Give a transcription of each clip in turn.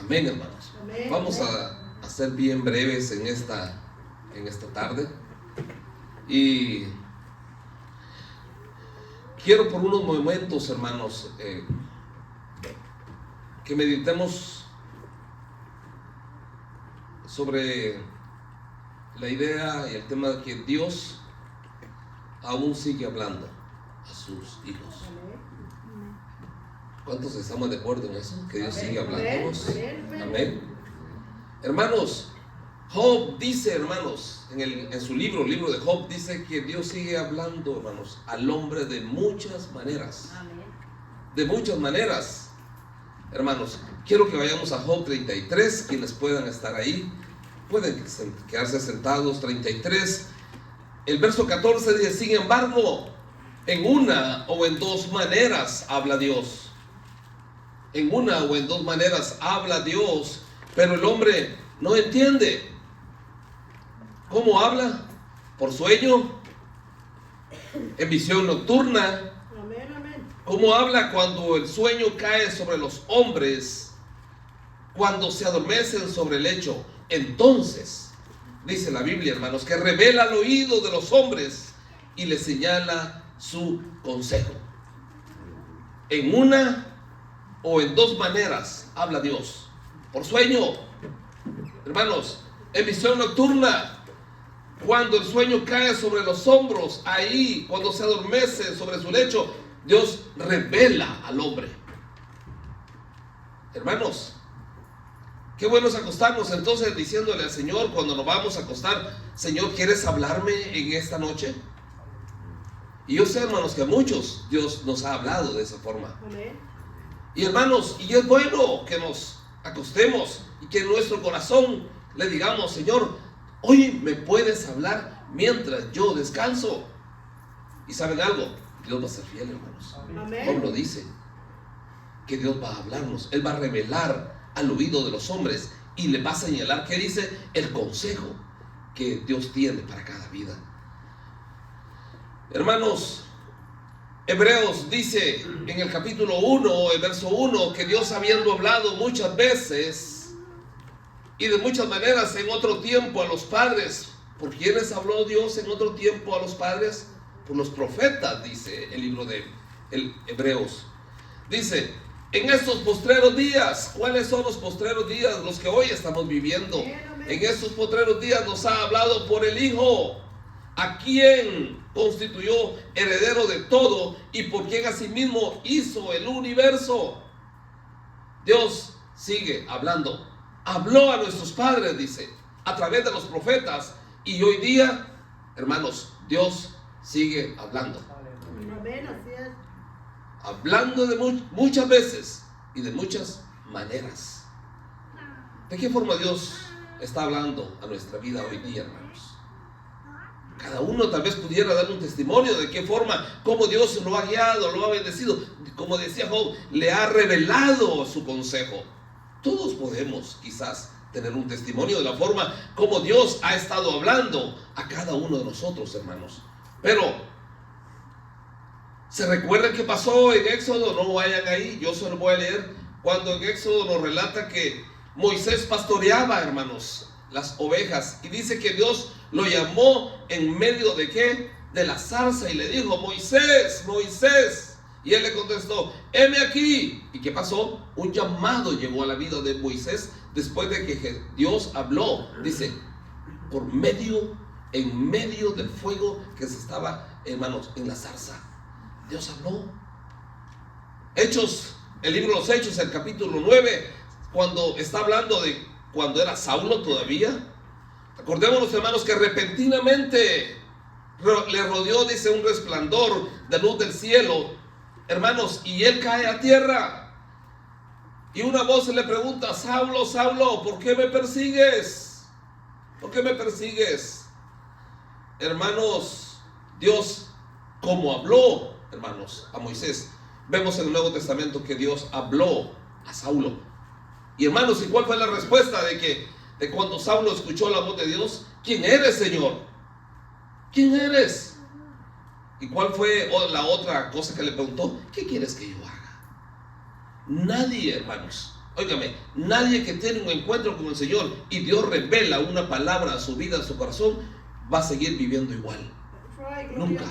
Amén, hermanos. Amén. Vamos a ser bien breves en esta tarde. Y quiero por unos momentos, hermanos, que meditemos sobre la idea y el tema de que Dios aún sigue hablando a sus hijos. ¿Cuántos estamos de acuerdo en eso? Que Dios sigue hablándonos. Amén. Hermanos, Job dice, hermanos, en su libro de Job, dice que Dios sigue hablando, hermanos, al hombre de muchas maneras. De muchas maneras. Hermanos, quiero que vayamos a Job 33, quienes puedan estar ahí, pueden quedarse sentados. 33, el verso 14 dice: sin embargo, en una o en dos maneras habla Dios. En una o en dos maneras habla Dios, pero el hombre no entiende. ¿Cómo habla? Por sueño, en visión nocturna. ¿Cómo habla cuando el sueño cae sobre los hombres, cuando se adormecen sobre el lecho? Entonces, dice la Biblia, hermanos, que revela al oído de los hombres y les señala su consejo. En una o en dos maneras habla Dios. Por sueño, hermanos, en visión nocturna, cuando el sueño cae sobre los hombros, ahí, cuando se adormece sobre su lecho, Dios revela al hombre. Hermanos, qué bueno es acostarnos entonces diciéndole al Señor cuando nos vamos a acostar: Señor, ¿quieres hablarme en esta noche? Y yo sé, hermanos, que a muchos Dios nos ha hablado de esa forma. Y hermanos, y es bueno que nos acostemos y que en nuestro corazón le digamos: Señor, hoy me puedes hablar mientras yo descanso. Y ¿saben algo? Dios va a ser fiel, hermanos. Pablo lo dice, que Dios va a hablarnos. Él va a revelar al oído de los hombres y le va a señalar, ¿qué dice? El consejo que Dios tiene para cada vida. Hermanos, Hebreos dice en el capítulo 1, el verso 1, que Dios, habiendo hablado muchas veces y de muchas maneras en otro tiempo a los padres. ¿Por quiénes habló Dios en otro tiempo a los padres? Por los profetas, dice el libro de Hebreos. Dice, en estos postreros días. ¿Cuáles son los postreros días? Los que hoy estamos viviendo. En estos postreros días nos ha hablado por el Hijo, a quien constituyó heredero de todo y por quien asimismo hizo el universo. Dios sigue hablando. Habló a nuestros padres, dice, a través de los profetas. Y hoy día, hermanos, Dios sigue hablando. Hablando de muchas veces y de muchas maneras. ¿De qué forma Dios está hablando a nuestra vida hoy día, hermanos? Cada uno tal vez pudiera dar un testimonio de qué forma, cómo Dios lo ha guiado, lo ha bendecido. Como decía Job, le ha revelado su consejo. Todos podemos quizás tener un testimonio de la forma como Dios ha estado hablando a cada uno de nosotros, hermanos. Pero, ¿se recuerdan qué pasó en Éxodo? No vayan ahí, yo se lo voy a leer. Cuando en Éxodo nos relata que Moisés pastoreaba, hermanos, las ovejas. Y dice que Dios lo llamó en medio de ¿qué? De la zarza, y le dijo: Moisés, Moisés. Y él le contestó: heme aquí. ¿Y qué pasó? Un llamado llegó a la vida de Moisés después de que Dios habló. Dice, en medio del fuego que se estaba, hermanos, en la zarza. Dios habló. Hechos, el libro de los Hechos, el capítulo 9, cuando está hablando de cuando era Saulo todavía. Acordémonos, hermanos, que repentinamente le rodeó, dice, un resplandor de luz del cielo, hermanos, y él cae a tierra. Y una voz le pregunta: Saulo, Saulo, ¿por qué me persigues? ¿Por qué me persigues? Hermanos, Dios, como habló, hermanos, a Moisés, vemos en el Nuevo Testamento que Dios habló a Saulo. Y hermanos, ¿y cuál fue la respuesta de cuando Saulo escuchó la voz de Dios? ¿Quién eres, Señor? ¿Quién eres? ¿Y cuál fue la otra cosa que le preguntó? ¿Qué quieres que yo haga? Nadie, hermanos, Óigame, nadie que tiene un encuentro con el Señor y Dios revela una palabra a su vida, a su corazón, va a seguir viviendo igual. Nunca,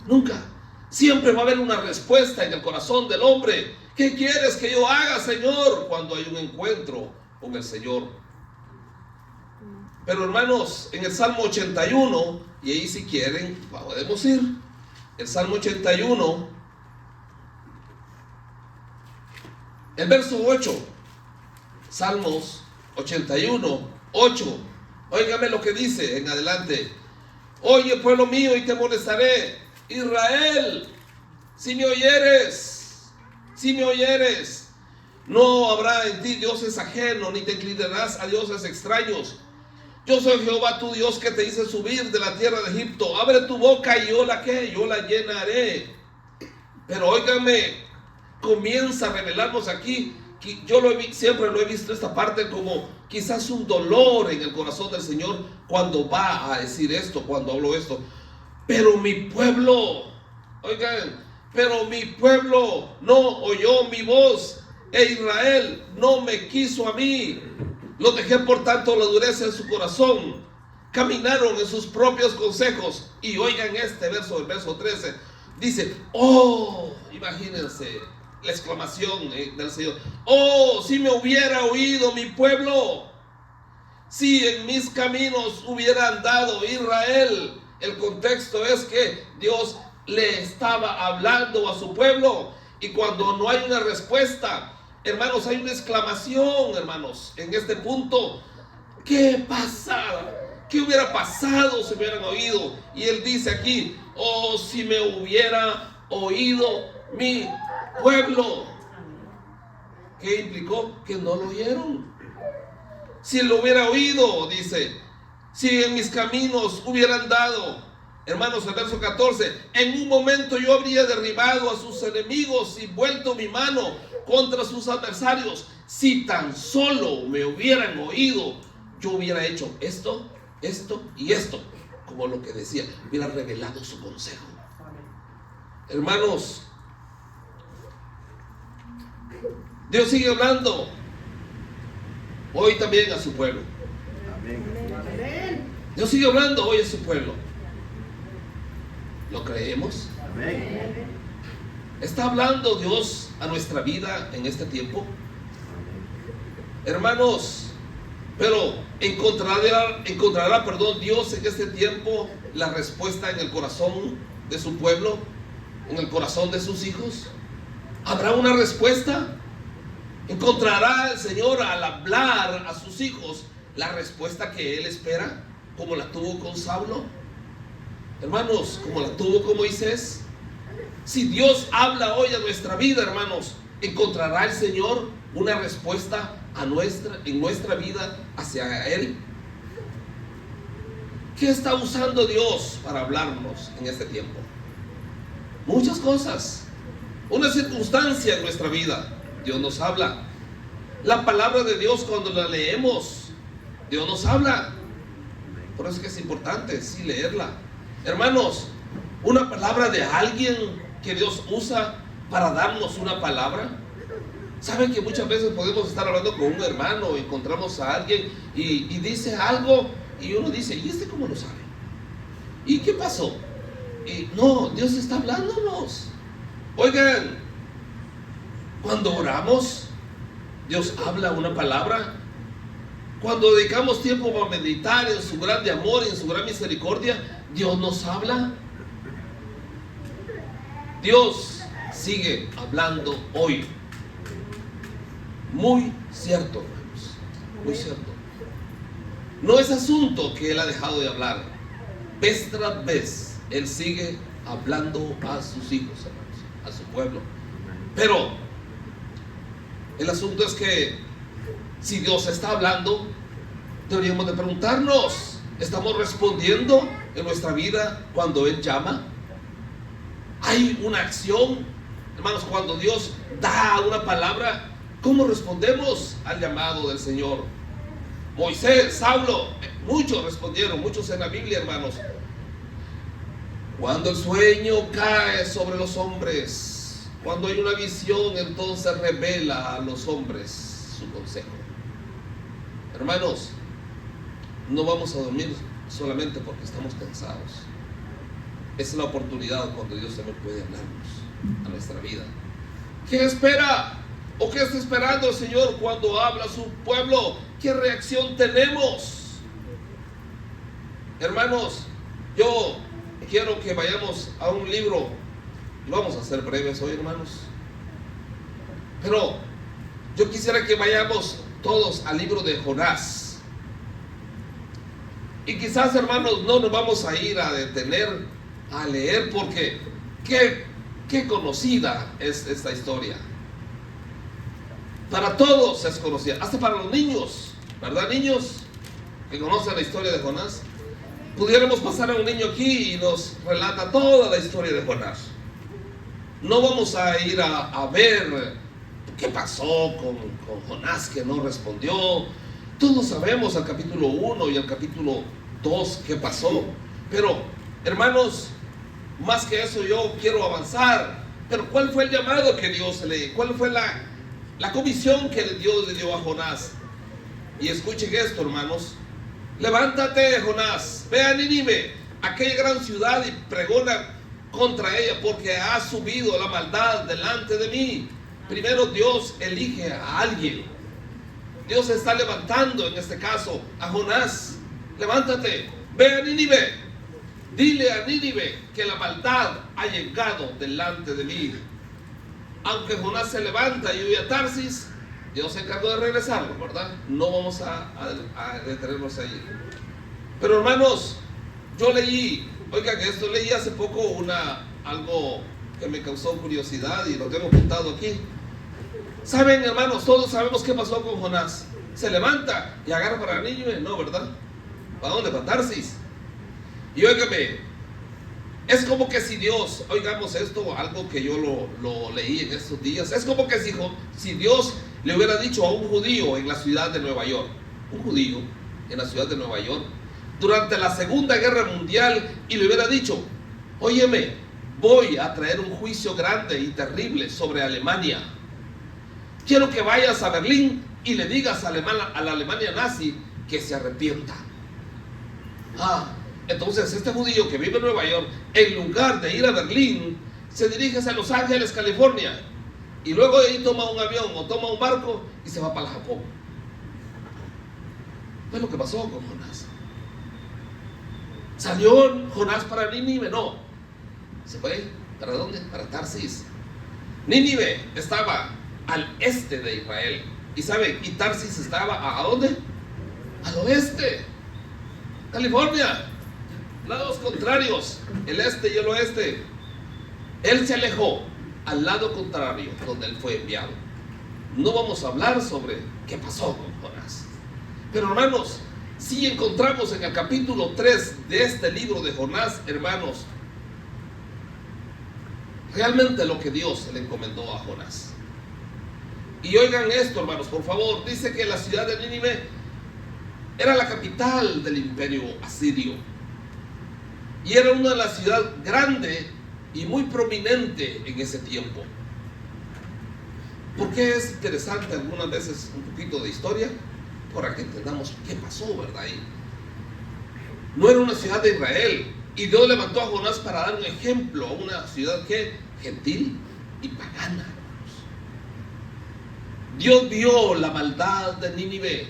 nunca. Siempre va a haber una respuesta en el corazón del hombre. ¿Qué quieres que yo haga, Señor? Cuando hay un encuentro con el Señor. Pero hermanos, en el Salmo 81, y ahí si quieren, podemos ir. El Salmo 81, el verso 8. Salmos 81, 8. Óigame lo que dice en adelante. Oye, pueblo mío, y te molestaré. Israel, si me oyeres, no habrá en ti dioses ajenos, ni te inclinarás a dioses extraños. Yo soy Jehová tu Dios, que te hice subir de la tierra de Egipto. Abre tu boca y yo la llenaré. Pero óigame, comienza a revelarnos aquí. Yo siempre lo he visto esta parte como quizás un dolor en el corazón del Señor cuando va a decir esto, cuando hablo esto. Pero mi pueblo, oigan, pero mi pueblo no oyó mi voz, e Israel no me quiso a mí. Lo dejé por tanto la dureza en su corazón. Caminaron en sus propios consejos. Y oigan este verso, el verso 13. Dice, oh, imagínense la exclamación del Señor. Oh, si me hubiera oído mi pueblo, si en mis caminos hubiera andado Israel. El contexto es que Dios le estaba hablando a su pueblo, y cuando no hay una respuesta, hermanos, hay una exclamación, hermanos, en este punto. ¿Qué pasa? ¿Qué hubiera pasado si me hubieran oído? Y él dice aquí, oh, si me hubiera oído mi pueblo. ¿Qué implicó? Que no lo oyeron. Si lo hubiera oído, dice, si en mis caminos hubiera andado. Hermanos, el verso 14, en un momento yo habría derribado a sus enemigos y vuelto mi mano contra sus adversarios. Si tan solo me hubieran oído, yo hubiera hecho esto, esto y esto. Como lo que decía, hubiera revelado su consejo. Hermanos, Dios sigue hablando hoy también a su pueblo. Dios sigue hablando hoy a su pueblo. ¿Lo creemos? Amén. ¿Está hablando Dios a nuestra vida en este tiempo? Hermanos, pero encontrará, Dios en este tiempo la respuesta en el corazón de su pueblo, en el corazón de sus hijos. ¿Habrá una respuesta? ¿Encontrará el Señor al hablar a sus hijos la respuesta que Él espera, como la tuvo con Saulo? Hermanos, como la tuvo con Moisés. Si Dios habla hoy a nuestra vida, hermanos, ¿encontrará el Señor una respuesta en nuestra vida hacia Él? ¿Qué está usando Dios para hablarnos en este tiempo? Muchas cosas. Una circunstancia en nuestra vida, Dios nos habla. La palabra de Dios, cuando la leemos, Dios nos habla. Por eso es que es importante, sí, leerla. Hermanos, una palabra de alguien que Dios usa para darnos una palabra. Saben que muchas veces podemos estar hablando con un hermano, encontramos a alguien y dice algo, y uno dice, ¿y este cómo lo sabe? ¿Y qué pasó? Y no, Dios está hablándonos. Oigan, cuando oramos, Dios habla una palabra. Cuando dedicamos tiempo para meditar en su grande amor y en su gran misericordia, Dios nos habla. Dios sigue hablando hoy. Muy cierto, hermanos. Muy cierto. No es asunto que Él ha dejado de hablar. Vez tras vez, Él sigue hablando a sus hijos, hermanos, a su pueblo. Pero el asunto es que si Dios está hablando, deberíamos de preguntarnos, ¿estamos respondiendo en nuestra vida cuando Él llama? ¿Hay una acción? Hermanos, cuando Dios da una palabra, ¿cómo respondemos al llamado del Señor? Moisés, Saulo, muchos respondieron, muchos en la Biblia, hermanos. Cuando el sueño cae sobre los hombres, cuando hay una visión, entonces revela a los hombres su consejo. Hermanos, no vamos a dormir solamente porque estamos cansados. Es la oportunidad cuando Dios también puede hablarnos a nuestra vida. ¿Qué espera? ¿O qué está esperando el Señor cuando habla a su pueblo? ¿Qué reacción tenemos? Hermanos, yo quiero que vayamos a un libro. Vamos a ser breves hoy, hermanos. Pero yo quisiera que vayamos todos al libro de Jonás. Y quizás, hermanos, no nos vamos a ir a detener a leer porque qué conocida es esta historia. Para todos es conocida, hasta para los niños, ¿verdad, niños que conocen la historia de Jonás? Pudiéramos pasar a un niño aquí y nos relata toda la historia de Jonás. No vamos a ir a ver qué pasó con Jonás que no respondió. Todos sabemos el capítulo 1 y el capítulo 2 qué pasó. Pero, hermanos, más que eso yo quiero avanzar. Pero ¿cuál fue el llamado que Dios le dio? ¿Cuál fue la comisión que Dios le dio a Jonás? Y escuchen esto, hermanos. Levántate, Jonás, ve a Nínive, aquella gran ciudad, y pregona contra ella, porque ha subido la maldad delante de mí. Primero Dios elige a alguien. Dios está levantando en este caso a Jonás. Levántate, ve a Nínive, dile a Nínive que la maldad ha llegado delante de mí. Aunque Jonás se levanta y huye a Tarsis, Dios se encargó de regresarlo, ¿verdad? No vamos a detenernos ahí. Pero, hermanos, yo leí, oigan esto, leí hace poco algo que me causó curiosidad y lo tengo apuntado aquí. Saben, hermanos, todos sabemos qué pasó con Jonás. Se levanta y agarra para Nínive, no, ¿verdad? ¿Para dónde? Para Tarsis. Y óigame, es como que si Dios, oigamos esto, algo que yo lo leí en estos días, es como que si Dios le hubiera dicho a un judío en la ciudad de Nueva York, un judío en la ciudad de Nueva York, durante la Segunda Guerra Mundial, y le hubiera dicho: óyeme, voy a traer un juicio grande y terrible sobre Alemania. Quiero que vayas a Berlín y le digas a la Alemania nazi que se arrepienta. Entonces este judío que vive en Nueva York, en lugar de ir a Berlín, se dirige a Los Ángeles, California, y luego de ahí toma un avión o toma un barco y se va para el Japón. ¿Qué es lo que pasó con Jonás? ¿Salió Jonás para Nínive? No. ¿Se fue? ¿Para dónde? Para Tarsis. Nínive estaba al este de Israel. ¿Y saben? Y Tarsis estaba ¿a dónde? Al oeste. California. Lados contrarios, el este y el oeste. Él se alejó al lado contrario donde él fue enviado. No vamos a hablar sobre qué pasó con Jonás. Pero, hermanos, si encontramos en el capítulo 3 de este libro de Jonás, hermanos, realmente lo que Dios le encomendó a Jonás. Y oigan esto, hermanos, por favor. Dice que la ciudad de Nínive era la capital del imperio asirio. Y era una de las ciudades grande y muy prominente en ese tiempo. ¿Por qué es interesante algunas veces un poquito de historia? Para que entendamos qué pasó, ¿verdad? No era una ciudad de Israel. Y Dios levantó a Jonás para dar un ejemplo a una ciudad que gentil y pagana. Dios vio la maldad de Nínive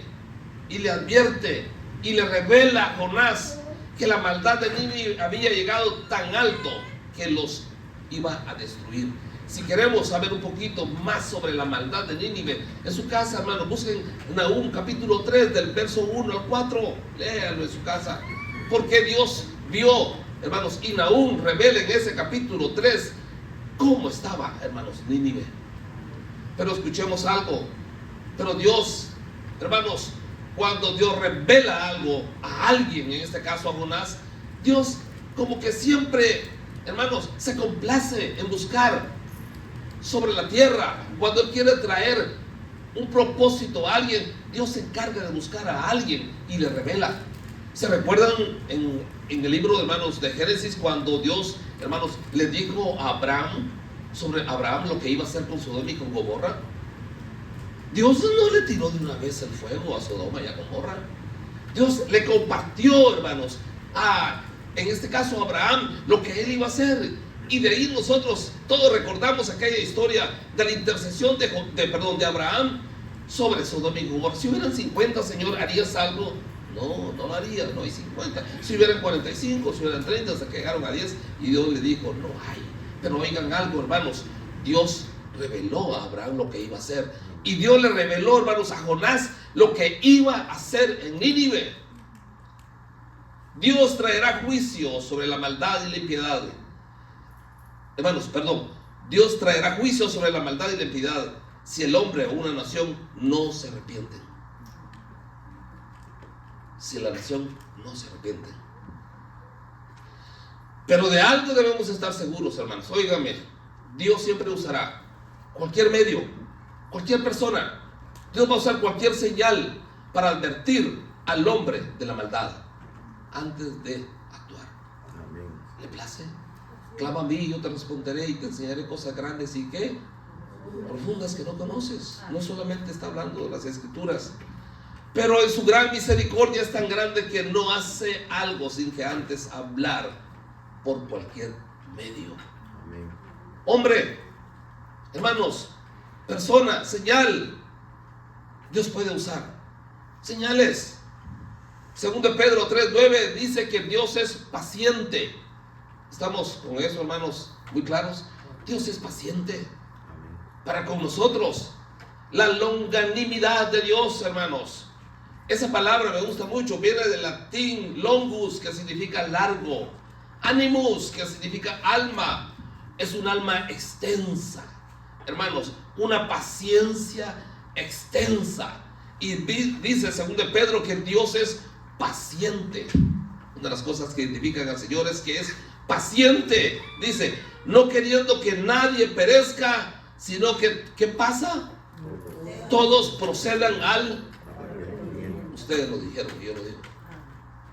y le advierte y le revela a Jonás que la maldad de Nínive había llegado tan alto que los iba a destruir. Si queremos saber un poquito más sobre la maldad de Nínive, en su casa, hermanos, busquen Nahum capítulo 3 del verso 1 al 4, léanlo en su casa, porque Dios vio, hermanos, y Nahum revela en ese capítulo 3 cómo estaba, hermanos, Nínive. Pero escuchemos algo. Pero Dios, hermanos, cuando Dios revela algo a alguien, en este caso a Jonás, Dios como que siempre, hermanos, se complace en buscar sobre la tierra. Cuando Él quiere traer un propósito a alguien, Dios se encarga de buscar a alguien y le revela. ¿Se recuerdan en el libro, hermanos, de Génesis, cuando Dios, hermanos, le dijo a Abraham sobre Abraham lo que iba a hacer con Sodoma y con Gomorra? Dios no le tiró de una vez el fuego a Sodoma y a Gomorra. Dios le compartió, hermanos, en este caso a Abraham, lo que él iba a hacer. Y de ahí nosotros todos recordamos aquella historia de la intercesión de Abraham sobre Sodoma y Gomorra. Si hubieran 50, Señor, ¿harías algo? No, no lo haría, no hay 50. Si hubieran 45, si hubieran 30, hasta que llegaron a 10 y Dios le dijo, no hay. Pero oigan algo, hermanos, Dios reveló a Abraham lo que iba a hacer. Y Dios le reveló, hermanos, a Jonás lo que iba a hacer en Nínive. Dios traerá juicio sobre la maldad y la impiedad. Hermanos, perdón. Dios traerá juicio sobre la maldad y la impiedad si el hombre o una nación no se arrepiente. Si la nación no se arrepiente. Pero de algo debemos estar seguros, hermanos. Óigame, Dios siempre usará cualquier medio, cualquier persona. Dios va a usar cualquier señal para advertir al hombre de la maldad antes de actuar. Amén. ¿Le place? Clama a mí y yo te responderé y te enseñaré cosas grandes y ¿qué? Profundas que no conoces. No solamente está hablando de las escrituras, pero en su gran misericordia es tan grande que no hace algo sin que antes hablar por cualquier medio. Amén. Hombre, hermanos, persona, señal. Dios puede usar señales. Segundo de Pedro 3:9 dice que Dios es paciente. Estamos con eso, hermanos, muy claros. Dios es paciente para con nosotros. La longanimidad de Dios, hermanos. Esa palabra me gusta mucho. Viene del latín longus, que significa largo. Animus, que significa alma. Es un alma extensa. Hermanos, una paciencia extensa. Y dice según de Pedro que Dios es paciente. Una de las cosas que identifican al Señor es que es paciente. Dice, no queriendo que nadie perezca, sino que, ¿qué pasa? Todos procedan al... Ustedes lo dijeron, yo lo digo.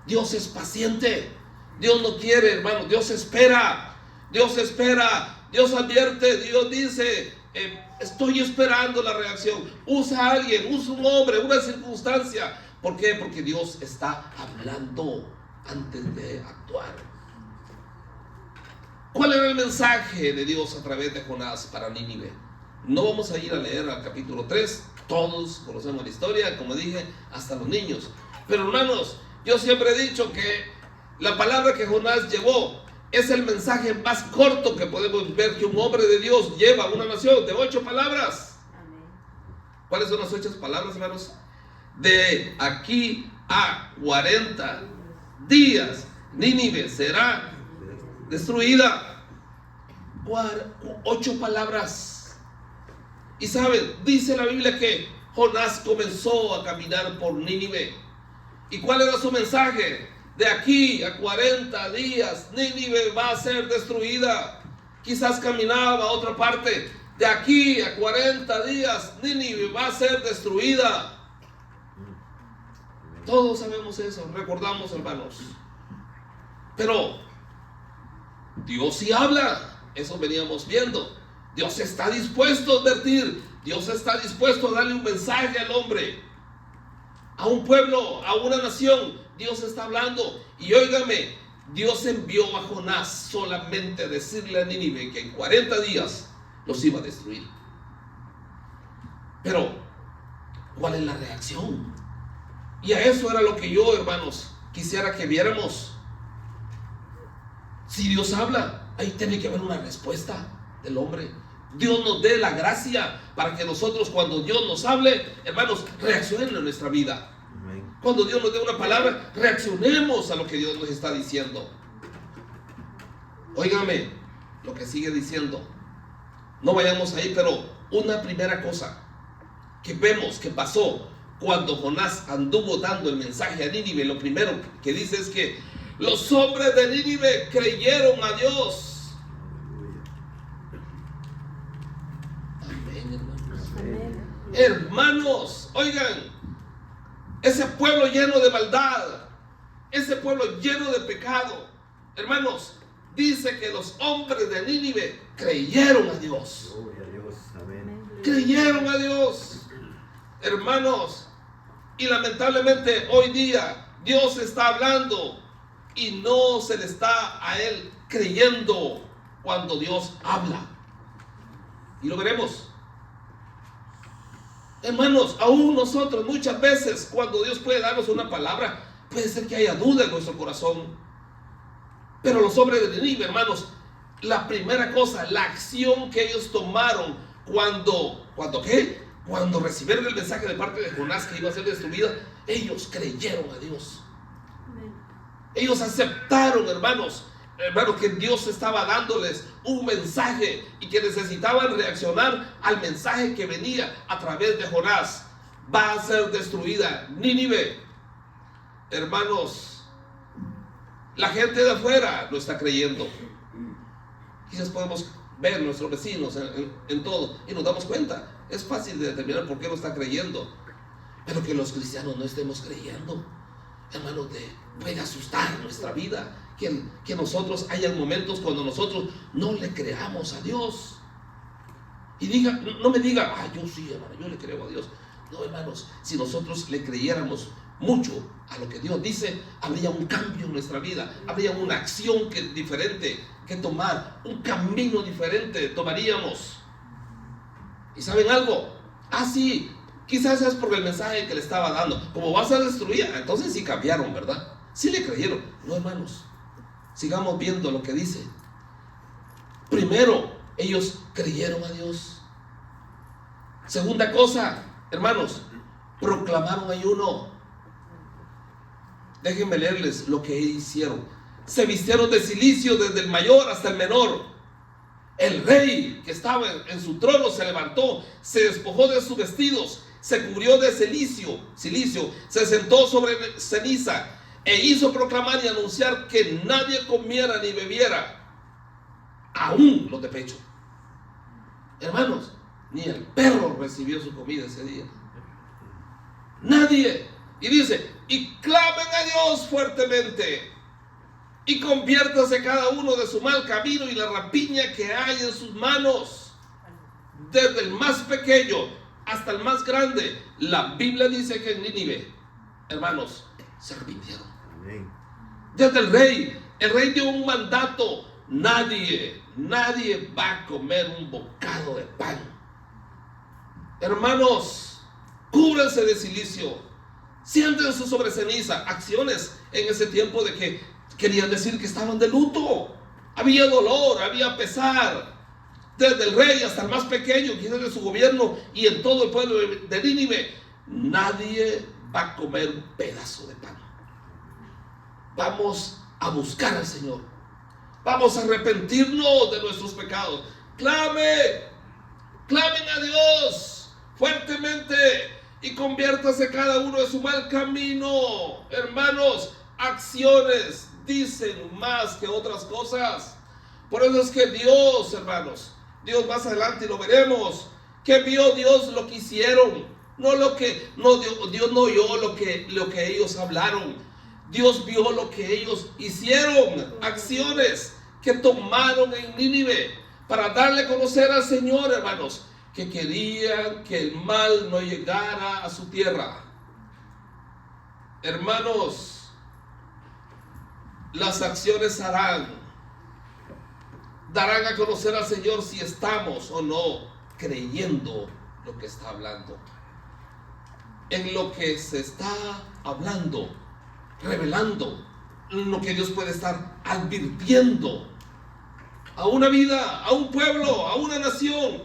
Dios es paciente. Dios no quiere, hermano. Dios espera. Dios espera. Dios advierte. Dios dice, estoy esperando la reacción. Usa a alguien, usa un hombre, una circunstancia. ¿Por qué? Porque Dios está hablando antes de actuar. ¿Cuál era el mensaje de Dios a través de Jonás para Nínive? No vamos a ir a leer al capítulo 3. Todos conocemos la historia, como dije, hasta los niños. Pero hermanos, yo siempre he dicho que la palabra que Jonás llevó es el mensaje más corto que podemos ver que un hombre de Dios lleva a una nación, de 8 palabras. Amén. ¿Cuáles son las 8 palabras, hermanos? De aquí a 40 días Nínive será destruida. 8 palabras. Y saben, dice la Biblia que Jonás comenzó a caminar por Nínive. ¿Y cuál era su mensaje? De aquí a 40 días Nínive va a ser destruida. Quizás caminaba a otra parte. De aquí a 40 días Nínive va a ser destruida. Todos sabemos eso, recordamos, hermanos. Pero Dios sí habla. Eso veníamos viendo. Dios está dispuesto a advertir. Dios está dispuesto a darle un mensaje al hombre, a un pueblo, a una nación. Dios está hablando. Y óigame, Dios envió a Jonás solamente a decirle a Nínive que en 40 días los iba a destruir. Pero, ¿cuál es la reacción? Y a eso era lo que yo, hermanos, quisiera que viéramos. Si Dios habla, ahí tiene que haber una respuesta del hombre. Dios nos dé la gracia para que nosotros, cuando Dios nos hable, hermanos, reaccionen en nuestra vida. Amén. Cuando Dios nos dé una palabra, reaccionemos a lo que Dios nos está diciendo. Óigame lo que sigue diciendo. No vayamos ahí, pero una primera cosa que vemos que pasó cuando Jonás anduvo dando el mensaje a Nínive, lo primero que dice es que los hombres de Nínive creyeron a Dios. Hermanos, oigan, ese pueblo lleno de maldad, ese pueblo lleno de pecado, hermanos, dice que los hombres de Nínive creyeron a Dios. Creyeron a Dios. hermanos, y lamentablemente hoy día Dios está hablando y no se le está a él creyendo cuando Dios habla. Y lo veremos. Hermanos, aún nosotros muchas veces cuando Dios puede darnos una palabra, puede ser que haya duda en nuestro corazón. Pero los hombres de Nínive, hermanos, la primera cosa, la acción que ellos tomaron cuando recibieron el mensaje de parte de Jonás que iba a ser destruida, ellos creyeron a Dios. Ellos aceptaron, hermanos, que Dios estaba dándoles un mensaje y que necesitaban reaccionar al mensaje que venía a través de Jonás. Va a ser destruida Nínive. Hermanos, la gente de afuera lo está creyendo. Quizás podemos ver nuestros vecinos en todo y nos damos cuenta. Es fácil de determinar por qué lo está creyendo. Pero que los cristianos no estemos creyendo, hermanos, puede asustar nuestra vida. Que nosotros hayan momentos cuando nosotros no le creamos a Dios. Y no me diga, yo sí, hermano, yo le creo a Dios. No, hermanos, si nosotros le creyéramos mucho a lo que Dios dice, habría un cambio en nuestra vida, habría una acción diferente que tomar, un camino diferente tomaríamos. ¿Y saben algo? Sí, quizás es por el mensaje que le estaba dando. Como va a ser destruida, entonces sí cambiaron, ¿verdad? Sí le creyeron. No, hermanos, sigamos viendo lo que dice. Primero, ellos creyeron a Dios. Segunda cosa, hermanos, proclamaron ayuno. Déjenme leerles lo que hicieron. Se vistieron de cilicio desde el mayor hasta el menor. El rey que estaba en su trono se levantó, se despojó de sus vestidos, se cubrió de silicio, se sentó sobre ceniza e hizo proclamar y anunciar que nadie comiera ni bebiera, aún los de pecho. Hermanos, ni el perro recibió su comida ese día. Nadie. Y dice, y clamen a Dios fuertemente, y conviértase cada uno de su mal camino y la rapiña que hay en sus manos, desde el más pequeño hasta el más grande. La Biblia dice que en Nínive, hermanos, se arrepintieron. Desde el rey dio un mandato: nadie va a comer un bocado de pan. Hermanos, cúbranse de silicio, siéntense sobre ceniza. Acciones en ese tiempo de que querían decir que estaban de luto. Había dolor, había pesar. Desde el rey hasta el más pequeño, quizás de su gobierno y en todo el pueblo de Nínive, nadie va a comer un pedazo de pan. Vamos a buscar al Señor. Vamos a arrepentirnos de nuestros pecados. Clamen a Dios fuertemente y conviértase cada uno de su mal camino. Hermanos, acciones dicen más que otras cosas. Por eso es que Dios, hermanos, Dios más adelante, y lo veremos, que vio Dios lo que hicieron, Dios no oyó lo que ellos hablaron. Dios vio lo que ellos hicieron, acciones que tomaron en Nínive para darle a conocer al Señor, hermanos, que querían que el mal no llegara a su tierra. Hermanos, las acciones darán a conocer al Señor si estamos o no creyendo lo que está hablando. En lo que se está hablando, revelando, lo que Dios puede estar advirtiendo a una vida, a un pueblo, a una nación.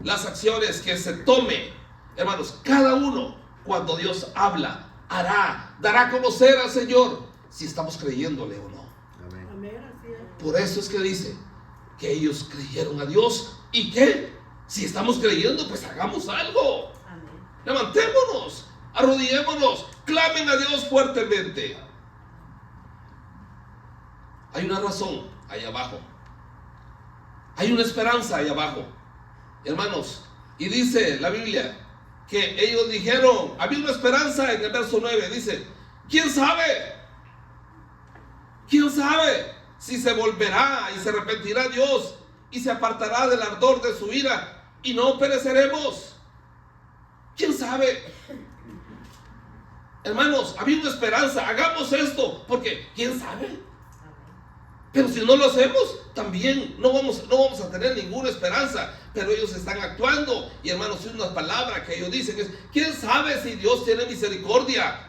Las acciones que se tome, hermanos, cada uno, cuando Dios habla, dará a conocer al Señor si estamos creyéndole o no. Amén. Por eso es que dice que ellos creyeron a Dios y que si estamos creyendo, pues hagamos algo. Amén. Levantémonos, arrodillémonos, clamen a Dios fuertemente. Hay una razón ahí abajo, hay una esperanza ahí abajo, hermanos. Y dice la Biblia que ellos dijeron, había una esperanza. En el verso 9 dice, ¿quién sabe si se volverá y se arrepentirá Dios y se apartará del ardor de su ira y no pereceremos? ¿Quién sabe? Hermanos, había una esperanza. Hagamos esto, porque ¿quién sabe? Pero si no lo hacemos, también no vamos a tener ninguna esperanza. Pero ellos están actuando. Y hermanos, una palabra que ellos dicen es: ¿quién sabe si Dios tiene misericordia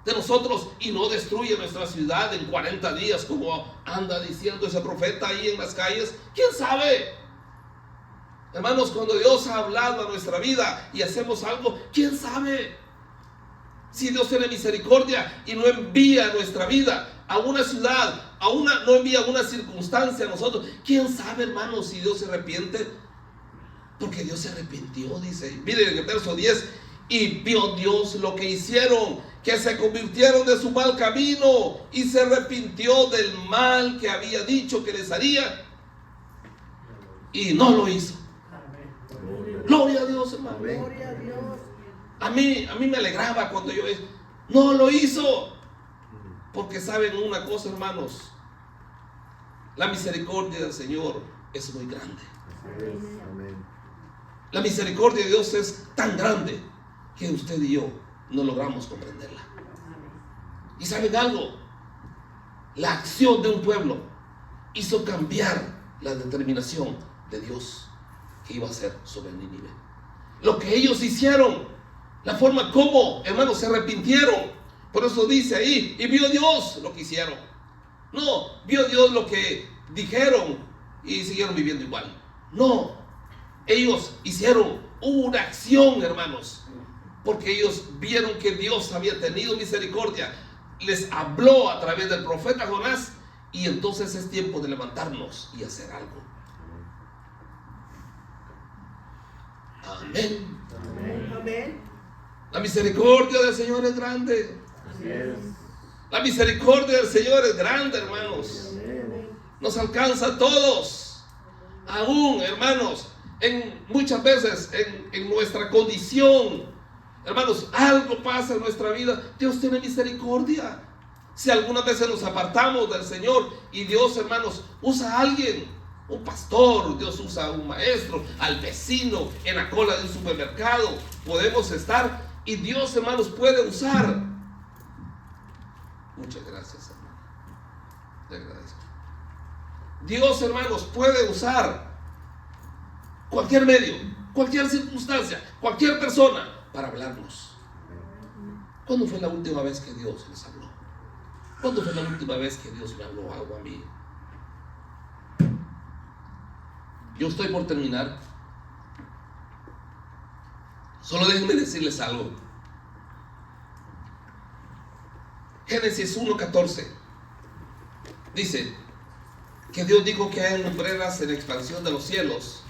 de nosotros y no destruye nuestra ciudad en 40 días, como anda diciendo ese profeta ahí en las calles? ¿Quién sabe? Hermanos, cuando Dios ha hablado a nuestra vida y hacemos algo, ¿quién sabe? Si Dios tiene misericordia y no envía a nuestra vida a una ciudad, no envía una circunstancia a nosotros, ¿quién sabe, hermanos, si Dios se arrepiente? Porque Dios se arrepintió, dice. Miren en el verso 10: y vio Dios lo que hicieron, que se convirtieron de su mal camino, y se arrepintió del mal que había dicho que les haría, y no lo hizo. Gloria a Dios, hermano. Gloria a Dios. A mí me alegraba cuando yo no lo hizo. Porque saben una cosa, hermanos, la misericordia del Señor es muy grande. La misericordia de Dios es tan grande que usted y yo no logramos comprenderla. Y saben algo, la acción de un pueblo hizo cambiar la determinación de Dios que iba a hacer sobre Nínive. Lo que ellos hicieron, la forma como, hermanos, se arrepintieron. Por eso dice ahí: y vio Dios lo que hicieron. No, vio Dios lo que dijeron y siguieron viviendo igual. No, ellos hicieron una acción, hermanos, porque ellos vieron que Dios había tenido misericordia, les habló a través del profeta Jonás, y entonces es tiempo de levantarnos y hacer algo. Amén. Amén. La misericordia del Señor es grande. La misericordia del Señor es grande, hermanos. Nos alcanza a todos. Aún, hermanos, muchas veces en nuestra condición, hermanos, algo pasa en nuestra vida. Dios tiene misericordia. Si algunas veces nos apartamos del Señor, y Dios, hermanos, usa a alguien, un pastor, Dios usa a un maestro, al vecino, en la cola de un supermercado, podemos estar, y Dios, hermanos, puede usar. Muchas gracias, hermano. Le agradezco. Dios, hermanos, puede usar cualquier medio, cualquier circunstancia, cualquier persona para hablarnos. ¿Cuándo fue la última vez que Dios les habló? ¿Cuándo fue la última vez que Dios me habló algo a mí? Yo estoy por terminar. Solo déjenme decirles algo. Génesis 1:14 dice que Dios dijo que hay lumbreras en expansión de los cielos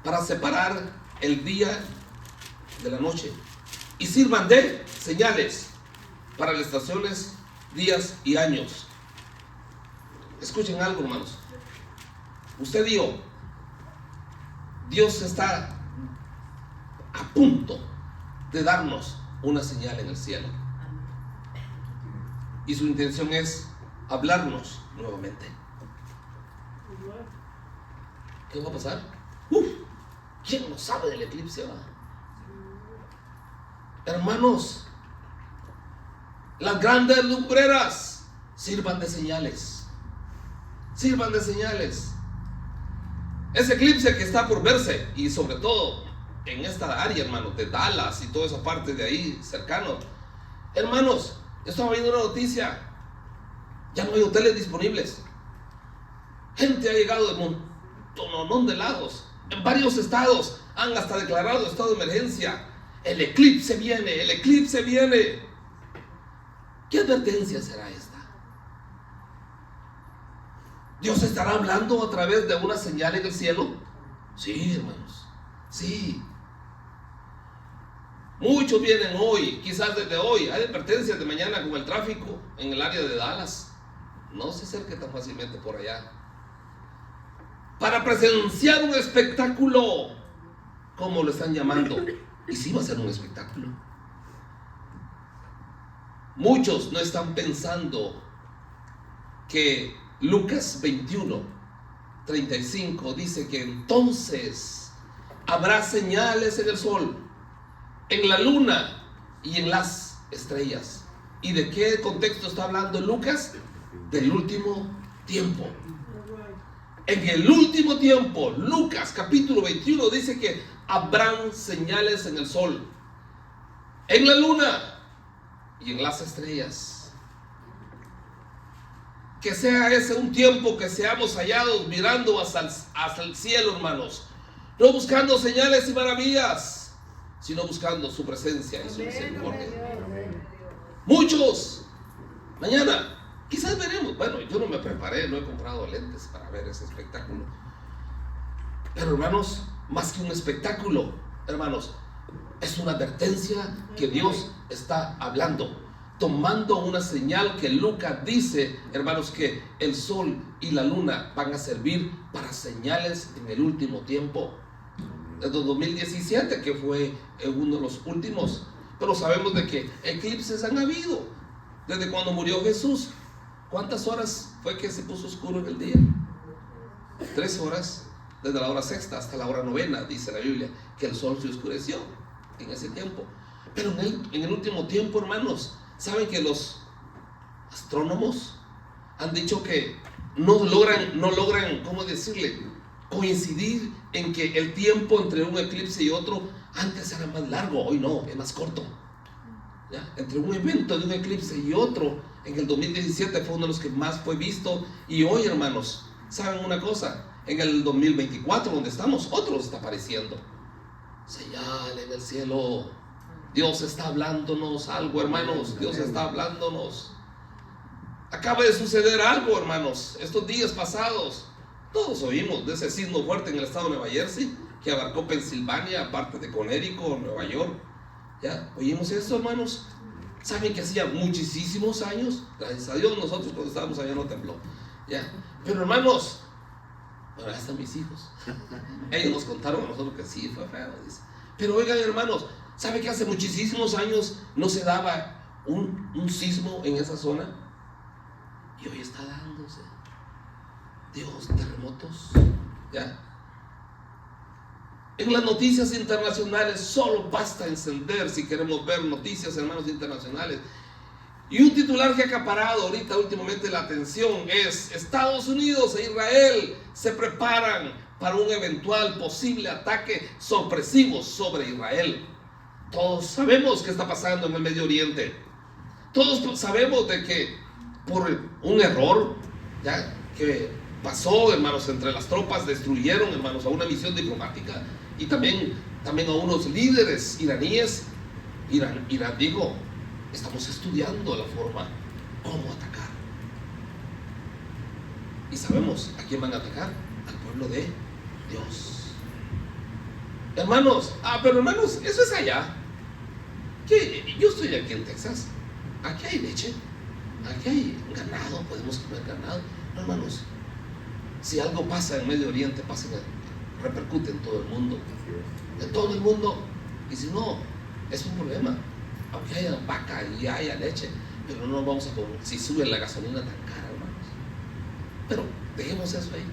para separar el día de la noche, y sirvan de señales para las estaciones, días y años. Escuchen algo, hermanos. Usted y yo, Dios está a punto de darnos una señal en el cielo, y su intención es hablarnos nuevamente. ¿Qué va a pasar? ¿Quién no sabe del eclipse? Hermanos, las grandes lumbreras sirvan de señales. Sirvan de señales. Ese eclipse que está por verse, y sobre todo en esta área, hermanos, de Dallas y toda esa parte de ahí cercano. Hermanos, yo estaba viendo una noticia. Ya no hay hoteles disponibles. Gente ha llegado de montón de lados. En varios estados han hasta declarado estado de emergencia. El eclipse viene, el eclipse viene. ¿Qué advertencia será esta? ¿Dios estará hablando a través de una señal en el cielo? Sí, hermanos, sí. Muchos vienen hoy, quizás desde hoy. Hay advertencias de mañana con el tráfico en el área de Dallas. No se acerque tan fácilmente por allá, para presenciar un espectáculo, como lo están llamando. Y sí va a ser un espectáculo. Muchos no están pensando que Lucas 21:35 dice que entonces habrá señales en el sol, en la luna y en las estrellas. ¿Y de qué contexto está hablando Lucas? Del último tiempo. En el último tiempo, Lucas capítulo 21 dice que habrán señales en el sol, en la luna y en las estrellas. Que sea ese un tiempo que seamos hallados mirando hasta el cielo, hermanos, no buscando señales y maravillas, sino buscando su presencia y su misericordia. Muchos mañana quizás veremos. Bueno, yo no me preparé, no he comprado lentes para ver ese espectáculo, pero hermanos, más que un espectáculo, hermanos, es una advertencia que Dios está hablando, tomando una señal que Lucas dice, hermanos, que el sol y la luna van a servir para señales en el último tiempo. Desde 2017, que fue uno de los últimos, pero sabemos de que eclipses han habido desde cuando murió Jesús. ¿Cuántas horas fue que se puso oscuro en el día? 3 horas, desde la hora sexta hasta la hora novena, dice la Biblia, que el sol se oscureció en ese tiempo. Pero en el último tiempo, hermanos, saben que los astrónomos han dicho que no logran, ¿cómo decirle?, coincidir en que el tiempo entre un eclipse y otro antes era más largo, hoy no, es más corto. ¿Ya? Entre un evento de un eclipse y otro, en el 2017 fue uno de los que más fue visto, y hoy, hermanos, ¿saben una cosa? En el 2024, donde estamos, otro está apareciendo. Señal en el cielo. Dios está hablándonos algo, hermanos. Dios está hablándonos. Acaba de suceder algo, hermanos. Estos días pasados, todos oímos de ese sismo fuerte en el estado de Nueva Jersey, que abarcó Pensilvania, parte de Connecticut, Nueva York. ¿Ya? ¿Oímos eso, hermanos? ¿Saben que hacía muchísimos años? Gracias a Dios, nosotros cuando estábamos allá no tembló. ¿Ya? Pero, hermanos, bueno, ya están mis hijos. Ellos nos contaron a nosotros que sí, fue feo. Dice. Pero oigan, hermanos, ¿saben que hace muchísimos años no se daba un sismo en esa zona? Y hoy está dándose. Dios, terremotos. ¿Ya? En las noticias internacionales solo basta encender si queremos ver noticias, hermanos, internacionales. Y un titular que ha acaparado ahorita últimamente la atención es: Estados Unidos e Israel se preparan para un eventual posible ataque sorpresivo sobre Israel. Todos sabemos qué está pasando en el Medio Oriente. Todos sabemos de que por un error, ¿ya?, que pasó, hermanos, entre las tropas, destruyeron, hermanos, a una misión diplomática, y también a unos líderes iraníes. Irán dijo: estamos estudiando la forma cómo atacar. Y sabemos a quién van a atacar: al pueblo de Dios. Hermanos, pero hermanos, eso es allá. ¿Qué? Yo estoy aquí en Texas. Aquí hay leche, aquí hay ganado, podemos comer ganado. No, hermanos, si algo pasa en Medio Oriente, repercute en todo el mundo. En todo el mundo. Y si no, es un problema. Aunque haya vaca y haya leche, pero no vamos a comer si sube la gasolina tan cara, hermanos. Pero dejemos eso ahí.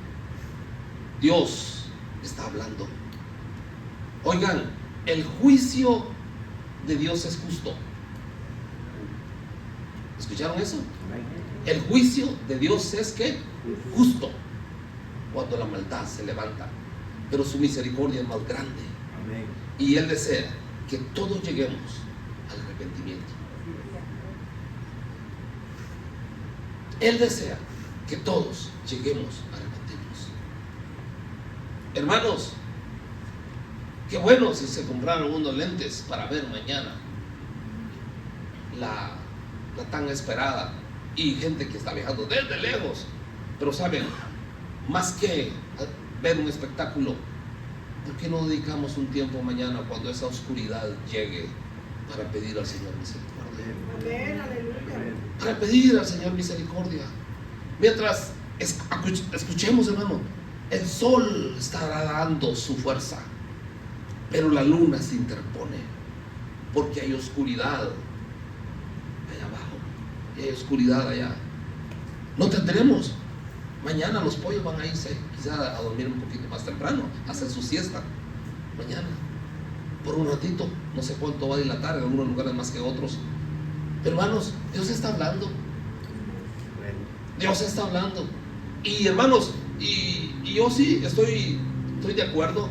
Dios está hablando. Oigan, el juicio de Dios es justo. ¿Escucharon eso? El juicio de Dios es ¿qué? Justo. Cuando la maldad se levanta, pero su misericordia es más grande. Y Él desea que todos lleguemos al arrepentimiento. Él desea que todos lleguemos a arrepentirnos. Hermanos, qué bueno si se compraron unos lentes para ver mañana la tan esperada, y gente que está viajando desde lejos. Pero saben, más que ver un espectáculo, ¿por qué no dedicamos un tiempo mañana, cuando esa oscuridad llegue, para pedir al Señor misericordia? Para pedir al Señor misericordia. Mientras escuchemos, hermano, el sol estará dando su fuerza, pero la luna se interpone, porque hay oscuridad allá abajo, y hay oscuridad allá. No tendremos. Mañana los pollos van a irse quizá a dormir un poquito más temprano, a hacer su siesta mañana. por un ratito, no sé cuánto va a dilatar, en algunos lugares más que otros. Hermanos, Dios está hablando. Dios está hablando. Y hermanos, y yo sí estoy de acuerdo.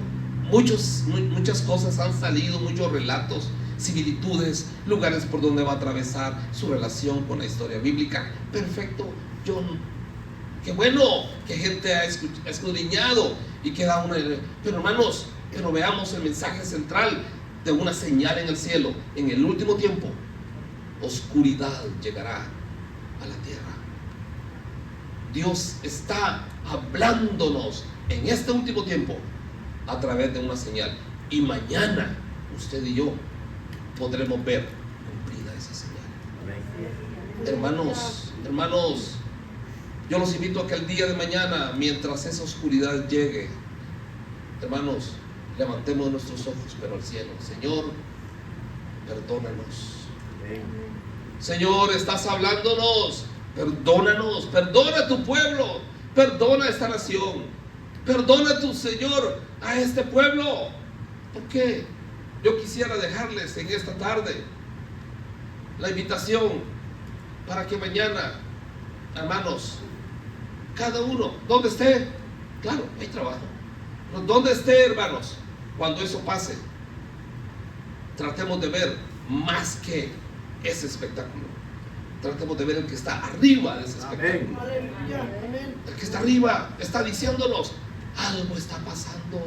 Muchas cosas han salido, muchos relatos, similitudes, lugares por donde va a atravesar su relación con la historia bíblica. Perfecto, qué bueno que gente ha escudriñado y que da una. Pero hermanos, pero veamos el mensaje central de una señal en el cielo. En el último tiempo, oscuridad llegará a la tierra. Dios está hablándonos en este último tiempo a través de una señal. Y mañana usted y yo podremos ver cumplida esa señal. Hermanos, yo los invito a que el día de mañana, mientras esa oscuridad llegue, hermanos, levantemos nuestros ojos pero al cielo. Señor, perdónanos. Señor, estás hablándonos. Perdónanos, perdona a tu pueblo, perdona a esta nación, perdona tu Señor a este pueblo. Porque yo quisiera dejarles en esta tarde la invitación para que mañana, hermanos, cada uno, donde esté, claro, hay trabajo, pero donde esté, hermanos, cuando eso pase, tratemos de ver más que ese espectáculo. Tratemos de ver el que está arriba de ese espectáculo. El que está arriba está diciéndonos: algo está pasando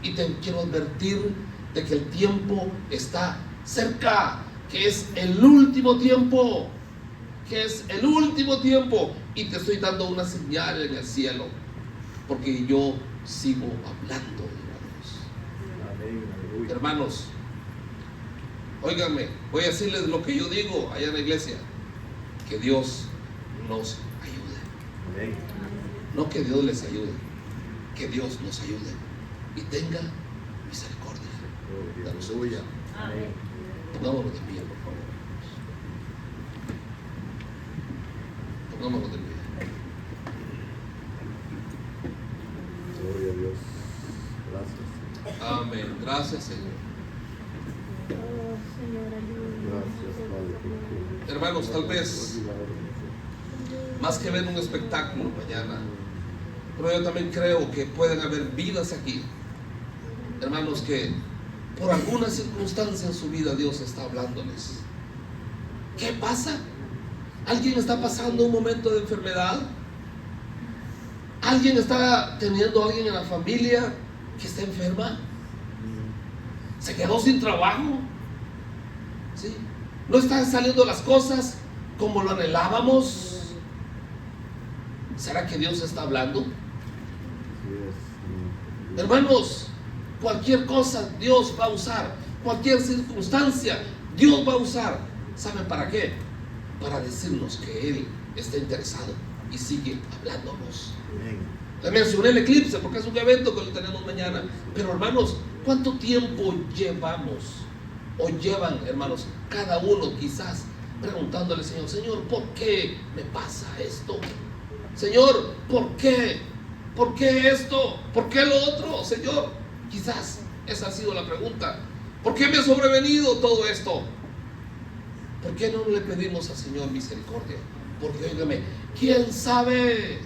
y te quiero advertir de que el tiempo está cerca, que es el último tiempo, y te estoy dando una señal en el cielo, porque yo sigo hablando, hermanos. Óiganme, voy a decirles lo que yo digo allá en la iglesia: que Dios nos ayude. No que Dios les ayude, que Dios nos ayude y tenga misericordia de nosotros. Pongámonos de pie, por favor. Pongámonos de pie. Gloria a Dios. Gracias. Amén. Gracias, Señor. Gracias, Padre. Hermanos, tal vez más que ver un espectáculo mañana, pero yo también creo que pueden haber vidas aquí, hermanos, que por alguna circunstancia en su vida Dios está hablándoles. ¿Qué pasa? ¿Alguien está pasando un momento de enfermedad? ¿Alguien está teniendo a alguien en la familia que está enferma? ¿Se quedó sin trabajo? ¿Sí? ¿No están saliendo las cosas como lo anhelábamos? ¿Será que Dios está hablando? Hermanos, cualquier cosa Dios va a usar, cualquier circunstancia Dios va a usar. ¿Saben para qué? Para decirnos que Él está interesado y sigue hablándonos. Les mencioné el eclipse porque es un evento que lo tenemos mañana. Pero hermanos, ¿cuánto tiempo llevamos o llevan, hermanos, cada uno quizás preguntándole al Señor: Señor, ¿por qué me pasa esto? Señor, ¿por qué? ¿Por qué esto? ¿Por qué lo otro? Señor, quizás esa ha sido la pregunta. ¿Por qué me ha sobrevenido todo esto? ¿Por qué no le pedimos al Señor misericordia? Porque, óigame, ¿quién sabe?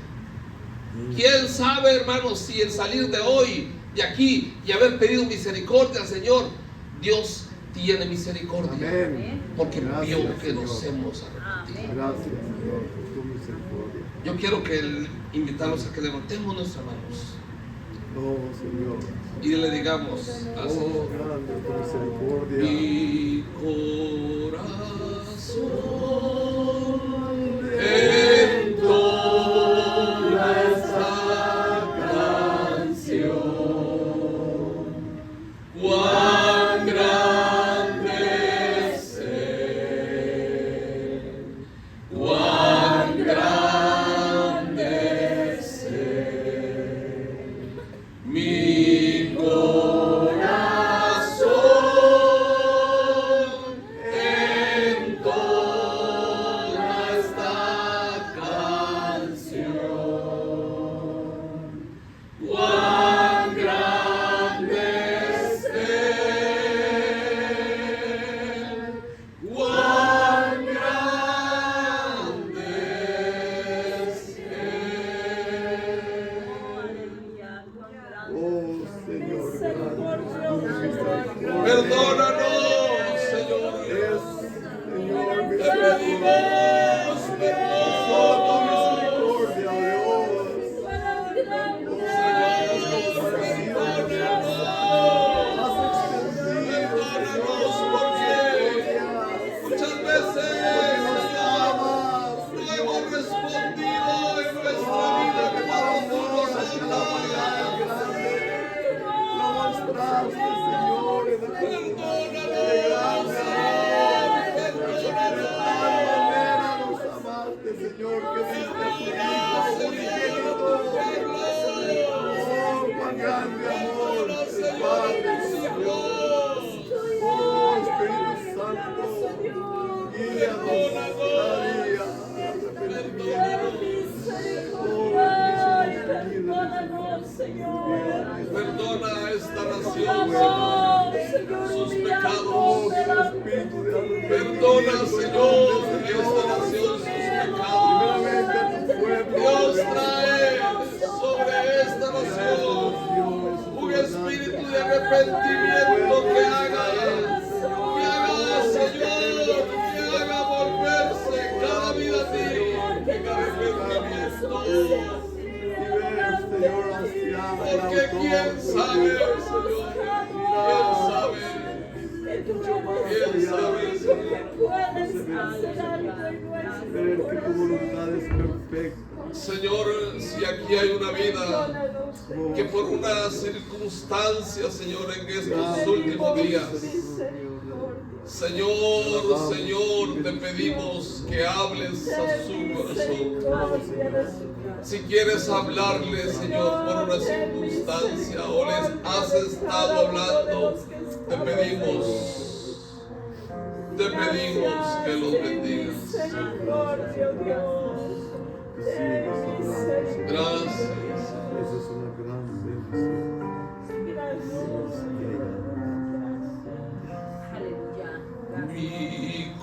¿Quién sabe, hermanos, si el salir de hoy, de aquí, y haber pedido misericordia al Señor, Dios tiene misericordia? Amén. Porque Gracias, vio que nos Señor. hemos arrepentido. Gracias, Señor, por tu misericordia. Yo quiero que invitarlos a que levantemos nuestras manos Oh, Señor. y le digamos al Oh, Señor: grande tu misericordia. mi corazón entona esta canción. Cuán grande es Él, cuán grande es Él. Mi corazón entona esta Oh, Señor, Perdónanos, Señor. Es, Señor, Te misericordia. pedimos perdón. Misericordia, Dios. Perdónanos porque muchas veces, Señor, no hemos respondido en nuestra vida cuando tú nos hablas. Lo mostraste, Señor, de Perdónanos, Señor. nos amaste, Señor, que diste a tu Hijo unigénito. Oh, cuán grande amor del Padre, Señor. Oh, Espíritu Santo, guíanos cada día al arrepentimiento. Perdona a esta nación, sus pecados. Perdona, Señor, a esta nación sus pecados. Dios trae sobre esta nación un espíritu de arrepentimiento que haga, Señor, que haga volverse cada vida a ti en arrepentimiento. Porque quién sabe, Señor, quién sabe, Señor. Ver que tu voluntad es perfecta. Señor, si aquí hay una vida que por una circunstancia, Señor, en estos últimos días, Señor, te pedimos que hables a su corazón. Si quieres hablarle, Señor, por una circunstancia o les has estado hablando, te pedimos que los bendigas. Gracias. Esa es una gran bendición. Mi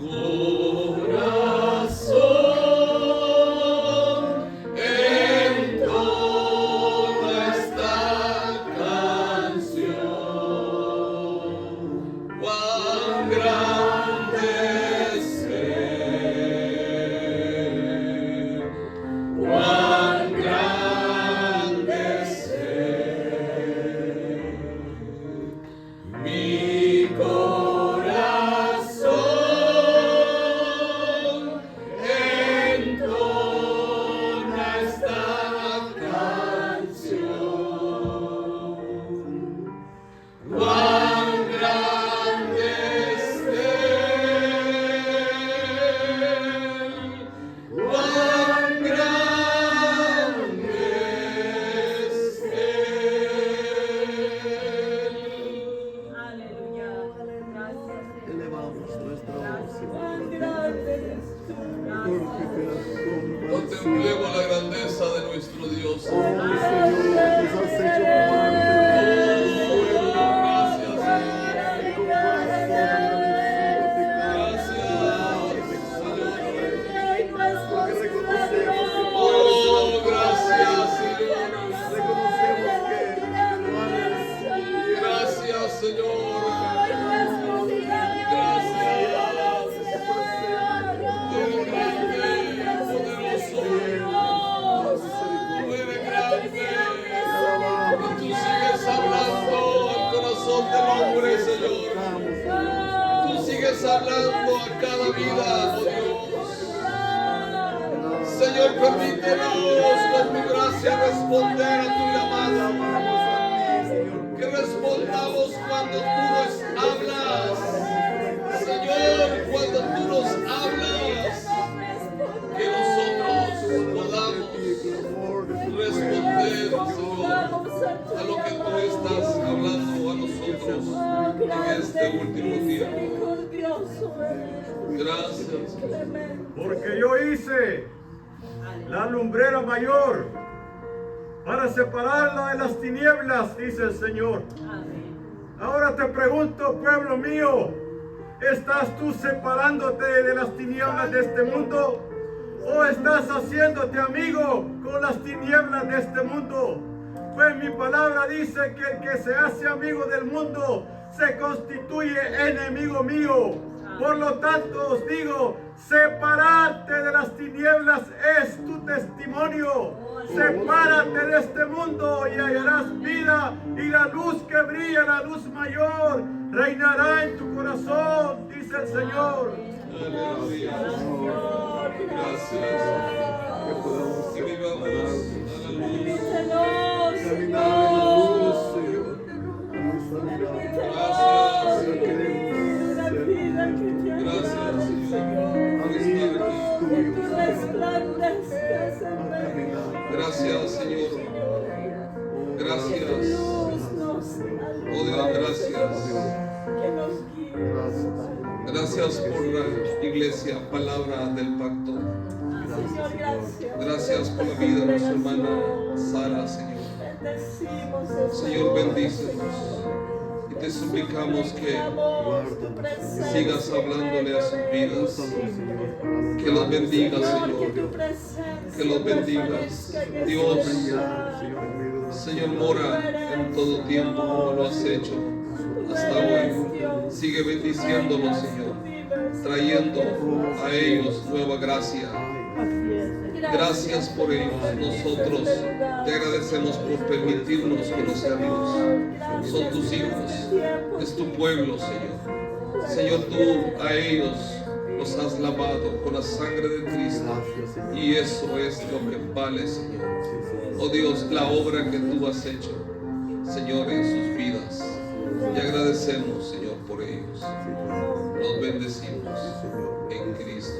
corazón entona esta canción. Cuán grande es Él, cuán grande es Él. Mi corazón entona esta canción. Cuán grande es Él, cuán grande es Él. Elevamos nuestra voz, Señor. Porque te asombra. Contemplemos la grandeza de nuestro Dios. Oh, Señor, nos has hecho parte de tu pueblo. Gracias, Señor. Y con corazón agradecido te canto. Porque reconocemos que tú eres el Oh, alfarero. gracias, Señor. Reconocemos que tú eres Gracias, Señor. Tú eres grande. Y tú sigues hablando al corazón del hombre, Señor. Tú sigues hablando a cada vida, oh Dios. Señor, permítenos con tu gracia responder a tu llamada. Que respondamos cuando tú nos hablas. Señor, cuando tú nos hablas, que nosotros podamos responder, Señor, a lo que tú estás hablando a nosotros en este último tiempo. Gracias. Porque yo hice la lumbrera mayor para separarla de las tinieblas, dice el Señor. Ahora te pregunto, pueblo mío, ¿estás tú separándote de las tinieblas de este mundo? ¿O estás haciéndote amigo con las tinieblas de este mundo? Pues mi palabra dice que el que se hace amigo del mundo se constituye enemigo mío. Por lo tanto os digo, separarte de las tinieblas es tu testimonio. Sepárate de este mundo y hallarás vida, y la luz que brilla, la luz mayor, reinará en tu corazón, dice el Señor. Gracias. Que podamos Que vivamos a la luz. caminar en la luz, Señor. Pero queremos ser Gracias, Señor. amigos tuyos. Gracias, Señor. Gracias. Oh Dios, gracias. Gracias por la iglesia, palabra del pacto. Gracias por la vida de nuestra hermana Sara, Señor. Señor, bendícenos. Y te suplicamos que sigas hablándole a sus vidas. Que los bendiga, Señor. Que los bendigas. Dios, Señor, mora en todo tiempo como lo has hecho hasta hoy. Sigue bendiciéndolos, Señor, trayendo a ellos nueva gracia. Gracias por ellos. Nosotros te agradecemos por permitirnos conocerlos. Son tus hijos, es tu pueblo, Señor. Señor, tú a ellos los has lavado con la sangre de Cristo, y eso es lo que vale, Señor. Oh Dios, la obra que tú has hecho, Señor, en sus vidas. Y agradecemos, Señor, por ellos. Los bendecimos en Cristo.